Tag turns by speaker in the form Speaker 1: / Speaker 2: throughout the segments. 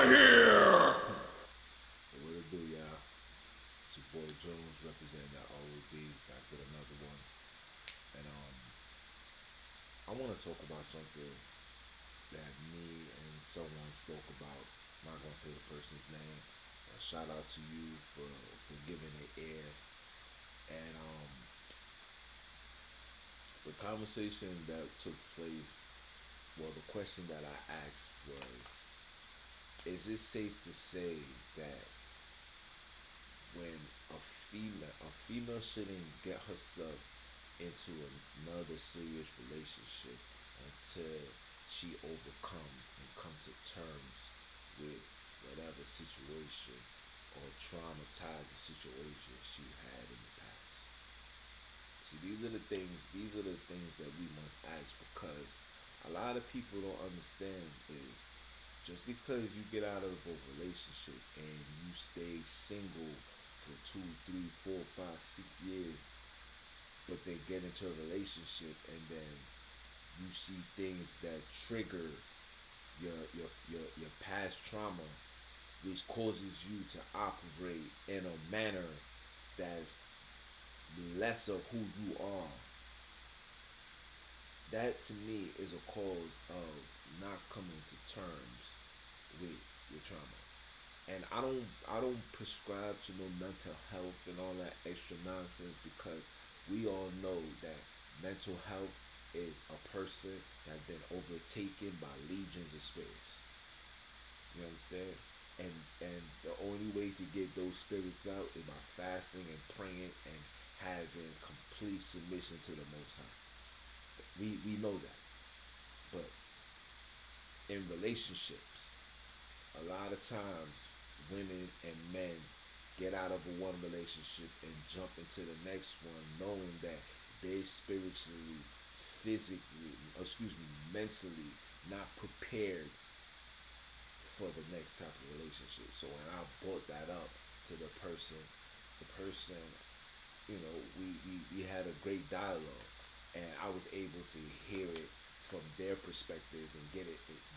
Speaker 1: over here.
Speaker 2: So what it do, y'all? It's your boy Jones representing that ROD back with another one. And I want to talk about something that me and someone spoke about. I'm not gonna say the person's name. Shout out to you for giving it air. And the conversation that took place, well, the question that I asked was, is it safe to say that when a female shouldn't get herself into another serious relationship until she overcomes and comes to terms with whatever situation or traumatizing situation she had in the past. See, these are the things that we must ask, because a lot of people don't understand is just because you get out of a relationship and you stay single for 2, 3, 4, 5, 6 years, but then get into a relationship and then you see things that trigger your past trauma, which causes you to operate in a manner that's less of who you are. That to me is a cause of not coming to terms with your trauma. And I don't prescribe to no mental health and all that extra nonsense, because we all know that mental health is a person that's been overtaken by legions of spirits. You understand? And the only way to get those spirits out is by fasting and praying and having complete submission to the Most High. We know that. But in relationships, a lot of times women and men get out of a one relationship and jump into the next one knowing that they spiritually, physically, excuse me, mentally not prepared for the next type of relationship. So when I brought that up to the person, we had a great dialogue, and I was able to hear it from their perspective and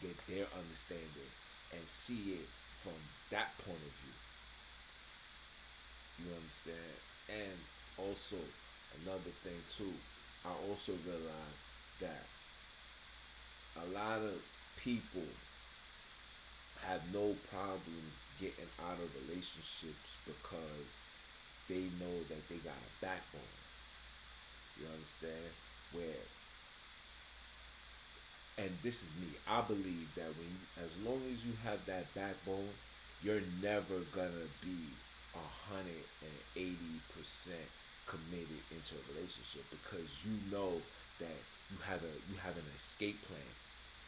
Speaker 2: get their understanding and see it from that point of view. You understand? And also another thing too, I also realized that a lot of people have no problems getting out of relationships because they know that they got a backbone. You understand? Where, and this is me, I believe that as long as you have that backbone, you're never gonna be 180% committed into a relationship, because you know that you have an escape plan.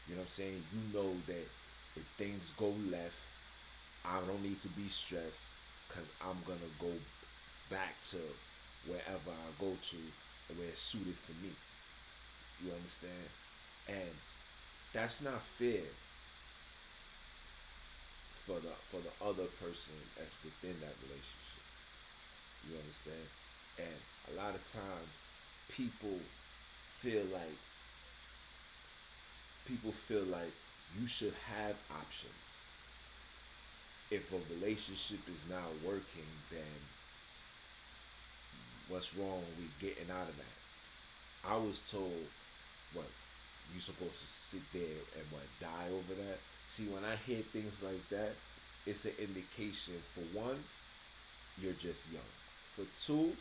Speaker 2: You know what I'm saying? You know that if things go left, I don't need to be stressed, because I'm gonna go back to wherever I go to where it's suited for me. You understand? And that's not fair for the other person that's within that relationship. You understand? And a lot of times people feel like people feel like you should have options. If a relationship is not working, then what's wrong with getting out of that? I was told, what, you supposed to sit there and what, die over that? See, when I hear things like that, it's an indication, for one, you're just young. For two,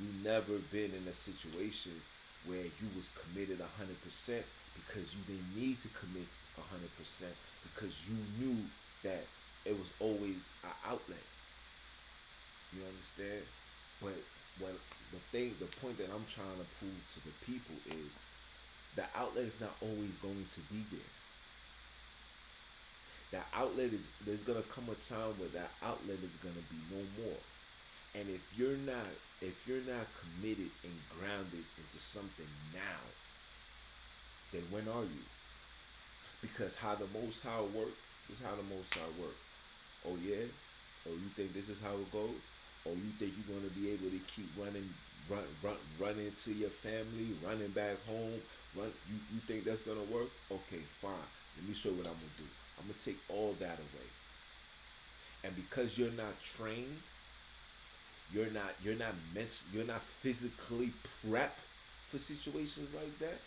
Speaker 2: you never been in a situation where you was committed 100%, because you didn't need to commit 100%, because you knew that it was always an outlet. You understand? But when the point that I'm trying to prove to the people is, the outlet is not always going to be there. That outlet is There's gonna come a time where that outlet is gonna be no more. And if you're not committed and grounded into something now, then when are you? Because how the Most High work is how the Most High work. Oh yeah? Oh, you think this is how it goes? Oh, you think you're gonna be able to keep running to your family, running back home? You think that's gonna work? Okay, fine. Let me show you what I'm gonna do. I'm gonna take all that away. And because you're not trained, you're not physically prepped for situations like that.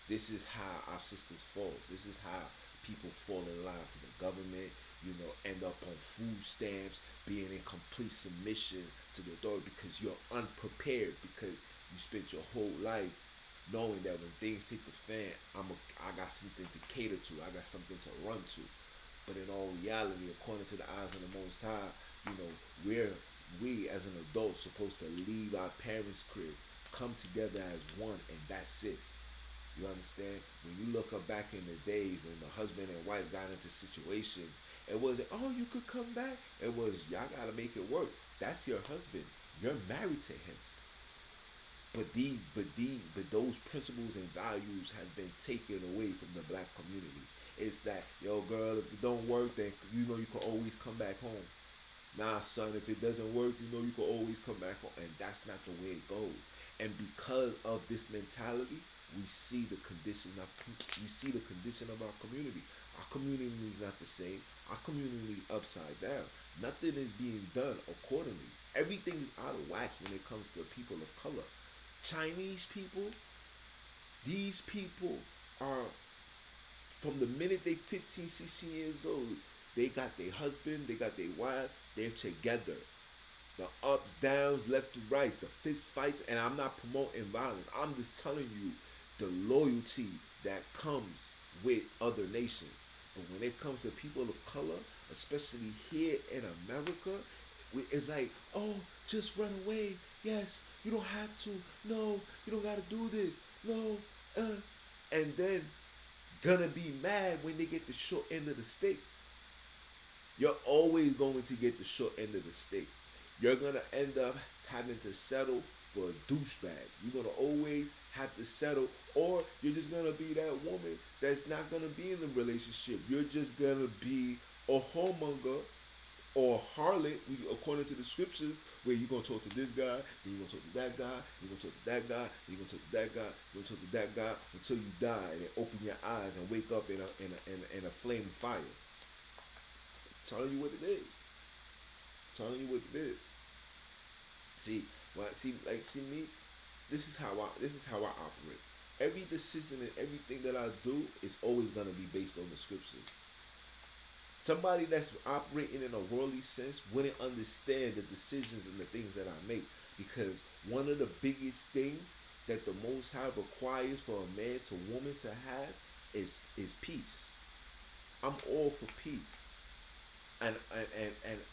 Speaker 2: This is how our systems fall. This is how people fall in line to the government, end up on food stamps, being in complete submission to the authority because you're unprepared, because you spent your whole life knowing that when things hit the fan, I got something to cater to, I got something to run to. But in all reality, according to the eyes of the Most High, you know, we're we as an adult supposed to leave our parents' crib, come together as one, and that's it. You understand? When you look up back in the days when the husband and wife got into situations, it wasn't, oh, you could come back. It was, y'all gotta make it work. That's your husband. You're married to him. But those principles and values have been taken away from the black community. It's that, yo, girl, if it don't work, then you can always come back home. Nah, son, if it doesn't work, you can always come back home. And that's not the way it goes. And because of this mentality, we see the condition of our community. Our community is not the same. Our community is upside down. Nothing is being done accordingly. Everything is out of wax when it comes to people of color. Chinese people, these people are, from the minute they 15, 16 years old, they got their husband, they got their wife, they're together. The ups, downs, left to right, the fist fights, and I'm not promoting violence. I'm just telling you the loyalty that comes with other nations. But when it comes to people of color, especially here in America, it's like, oh, just run away. Yes, you don't have to. No, you don't gotta do this. No, and then gonna be mad when they get the short end of the stick. You're always going to get the short end of the stick. You're gonna end up having to settle for a douchebag. You're gonna always have to settle, or you're just gonna be that woman that's not gonna be in the relationship. You're just gonna be a whoremonger or harlot, according to the scriptures, where you're gonna talk to this guy, then you're gonna talk to that guy, you're gonna talk to that guy, you're gonna talk to that guy, you're gonna talk to that guy until you die and then open your eyes and wake up in a flame of fire. I'm telling you what it is. I'm telling you what it is. See me. This is how I operate. Every decision and everything that I do is always gonna be based on the scriptures. Somebody that's operating in a worldly sense wouldn't understand the decisions and the things that I make, because one of the biggest things that the Most High requires for a man to woman to have is peace. I'm all for peace, and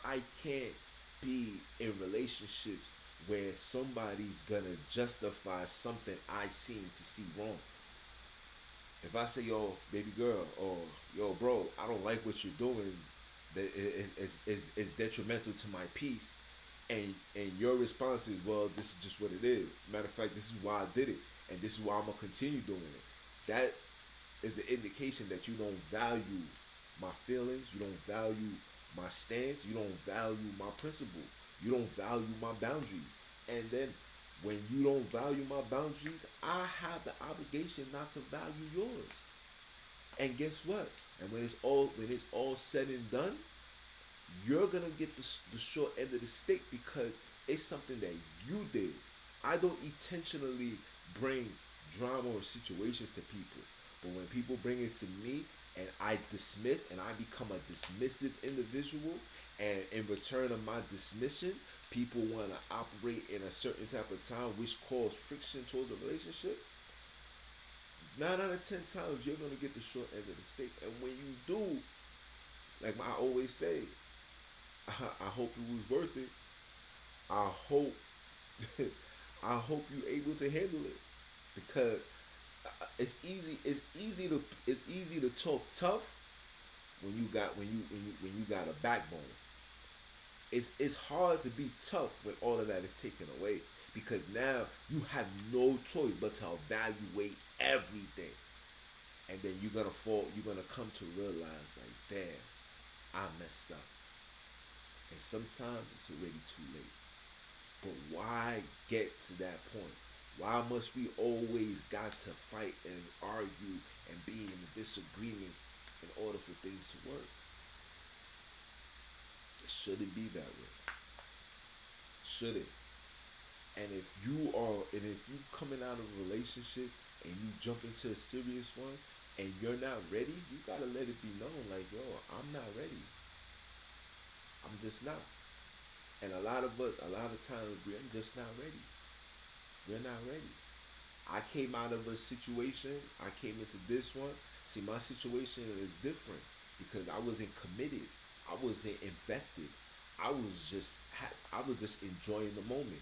Speaker 2: I can't be in relationships where somebody's gonna justify something I seem to see wrong. If I say, yo, baby girl, or yo, bro, I don't like what you're doing, that is detrimental to my peace, and your response is, well, this is just what it is. Matter of fact, this is why I did it, and this is why I'm gonna continue doing it. That is an indication that you don't value my feelings, you don't value my stance, you don't value my principle, you don't value my boundaries. And then when you don't value my boundaries, I have the obligation not to value yours. And guess what? And when it's all said and done, you're gonna get the short end of the stick, because it's something that you did. I don't intentionally bring drama or situations to people, but when people bring it to me and I dismiss and I become a dismissive individual, and in return of my dismission, people want to operate in a certain type of time which cause friction towards a relationship, 9 out of 10 times you're gonna get the short end of the stick. And when you do, like I always say, I hope it was worth it. I hope I hope you're able to handle it, because it's easy to talk tough when you got a backbone. It's hard to be tough when all of that is taken away, because now you have no choice but to evaluate everything, and then you're gonna come to realize, like, damn, I messed up, and sometimes it's already too late. But why get to that point? Why must we always got to fight and argue and be in disagreements in order for things to work? It shouldn't be that way. Shouldn't. And if you coming out of a relationship and you jump into a serious one and you're not ready, you gotta let it be known, like, yo, I'm not ready. I'm just not. And a lot of us, a lot of times, we're just not ready. We're not ready. I came out of a situation. I came into this one. See, my situation is different because I wasn't committed. I wasn't invested. I was just enjoying the moment.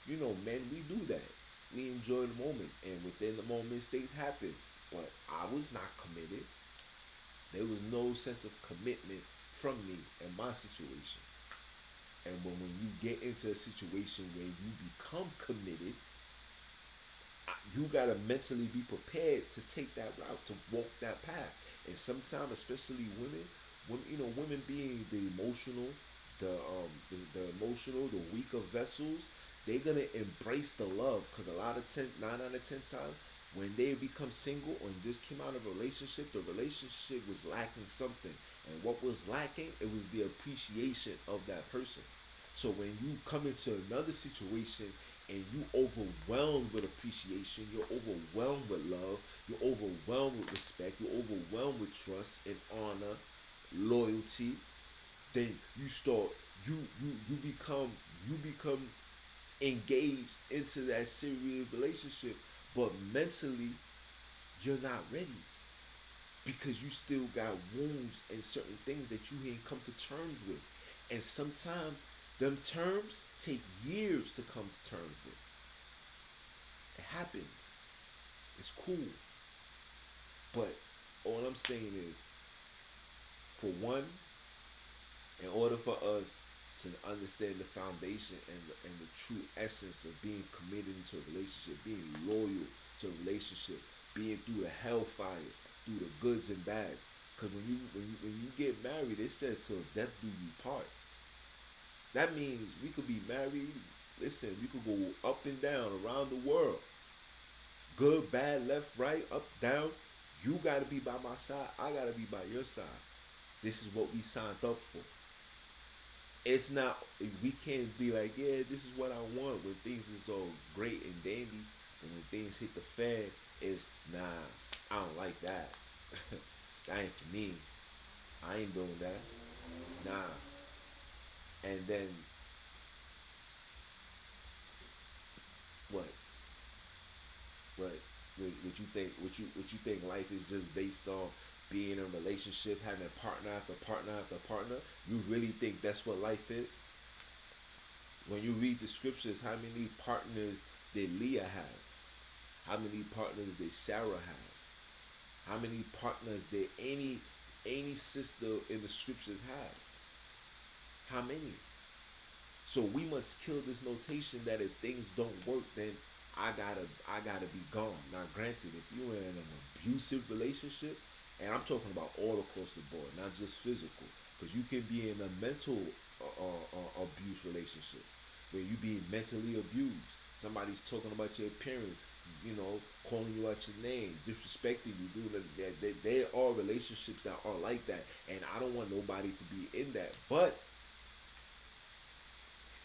Speaker 2: You know, men, we do that. We enjoy the moment, and within the moment, things happen. But I was not committed. There was no sense of commitment from me in my situation. And when you get into a situation where you become committed, you gotta mentally be prepared to take that route, to walk that path. And sometimes, especially women being the emotional, the emotional, the weaker vessels, they're gonna embrace the love because a lot of 9 out of 10 times when they become single or just came out of a relationship, the relationship was lacking something, and what was lacking, it was the appreciation of that person. So when you come into another situation and you overwhelmed with appreciation, you're overwhelmed with love, you're overwhelmed with respect, you're overwhelmed with trust and honor, loyalty, then you become engaged into that serious relationship, but mentally you're not ready because you still got wounds and certain things that you ain't come to terms with. And sometimes them terms take years to come to terms with. It happens. It's cool. But all I'm saying is, for one, in order for us to understand the foundation and the true essence of being committed into a relationship, being loyal to a relationship, being through the hellfire, through the goods and bads. Because when you get married, it says till death do you part. That means we could be married. Listen, we could go up and down around the world, good, bad, left, right, up, down. You gotta be by my side. I gotta be by your side. This is what we signed up for. It's not. We can't be like, yeah, this is what I want when things is so great and dandy, and when things hit the fan, it's nah. I don't like that. That ain't for me. I ain't doing that. Nah. And then what? What? What you think? What you think? Life is just based on being in a relationship, having partner after partner after partner. You really think that's what life is? When you read the scriptures, how many partners did Leah have? How many partners did Sarah have? How many partners did any sister in the scriptures have? How many? So we must kill this notation that if things don't work, then I gotta be gone. Now, granted, if you're in an abusive relationship, and I'm talking about all across the board, not just physical, because you can be in a mental abuse relationship where you being mentally abused. Somebody's talking about your appearance, calling you out your name, disrespecting you, doing that. There are relationships that are like that, and I don't want nobody to be in that. But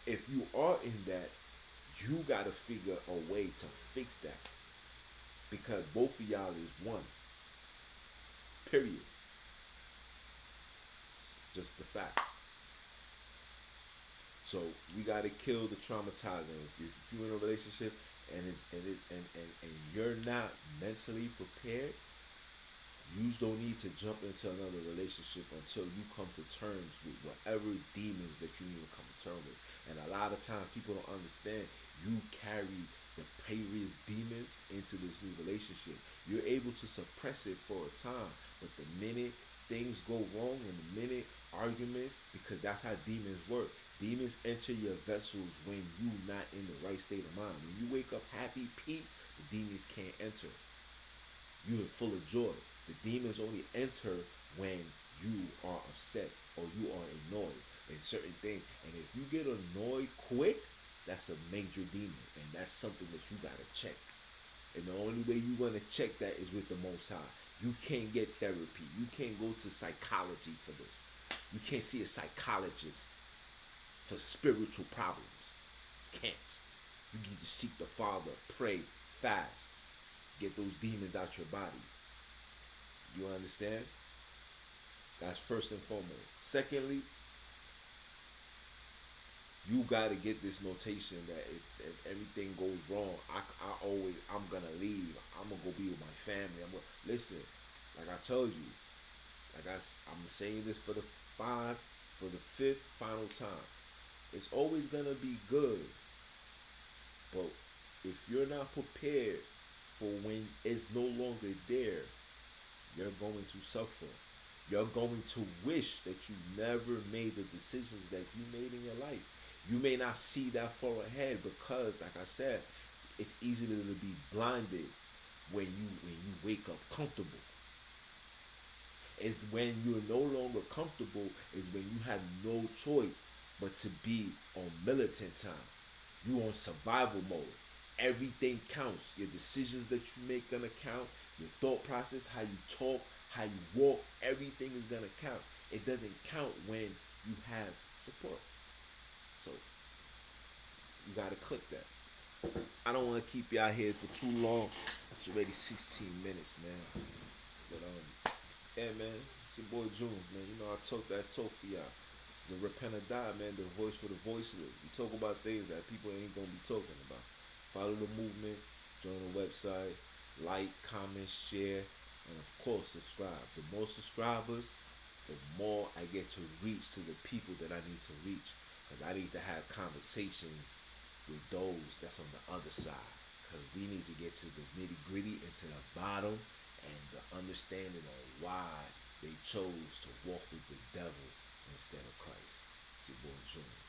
Speaker 2: if you are in that, you gotta figure a way to fix that because both of y'all is one. Period. Just the facts. So we gotta kill the traumatizing. If you're in a relationship and you're not mentally prepared, you don't need to jump into another relationship until you come to terms with whatever demons that you need to come to terms with. And a lot of times people don't understand you carry the previous demons into this new relationship. You're able to suppress it for a time, but the minute things go wrong and the minute arguments, because that's how demons work. Demons enter your vessels when you not in the right state of mind. When you wake up happy, peace, the demons can't enter. You are full of joy. The demons only enter when you are upset or you are annoyed in certain things. And if you get annoyed quick, that's a major demon. And that's something that you gotta check. And the only way you want to check that is with the Most High. You can't get therapy. You can't go to psychology for this. You can't see a psychologist. for spiritual problems. Can't. You need to seek the Father, pray, fast, get those demons out your body. You understand? That's first and foremost. Secondly, you gotta get this notation that if everything goes wrong, I'm gonna leave. I'm gonna go be with my family. Listen, like I told you, I'm saying this for the fifth final time. It's always gonna be good, but if you're not prepared for when it's no longer there, you're going to suffer. You're going to wish that you never made the decisions that you made in your life. You may not see that far ahead because, like I said, it's easy to be blinded when you wake up comfortable. And when you're no longer comfortable is when you have no choice but to be on militant time. You on survival mode. Everything counts. Your decisions that you make gonna count. Your thought process, how you talk, how you walk, everything is gonna count. It doesn't count when you have support. So you gotta click that. I don't want to keep y'all here for too long. It's already 16 minutes, man. But yeah, man. It's your boy June, man. You know I talk that talk for y'all. The repent or die, man. The voice for the voiceless. We talk about things that people ain't gonna be talking about. Follow the movement. Join the website. Like, comment, share, and of course subscribe. The more subscribers, the more I get to reach to the people that I need to reach. Because I need to have conversations with those that's on the other side. Because we need to get to the nitty gritty and to the bottom and the understanding of why they chose to walk with the devil instead of Christ. It's your boy June.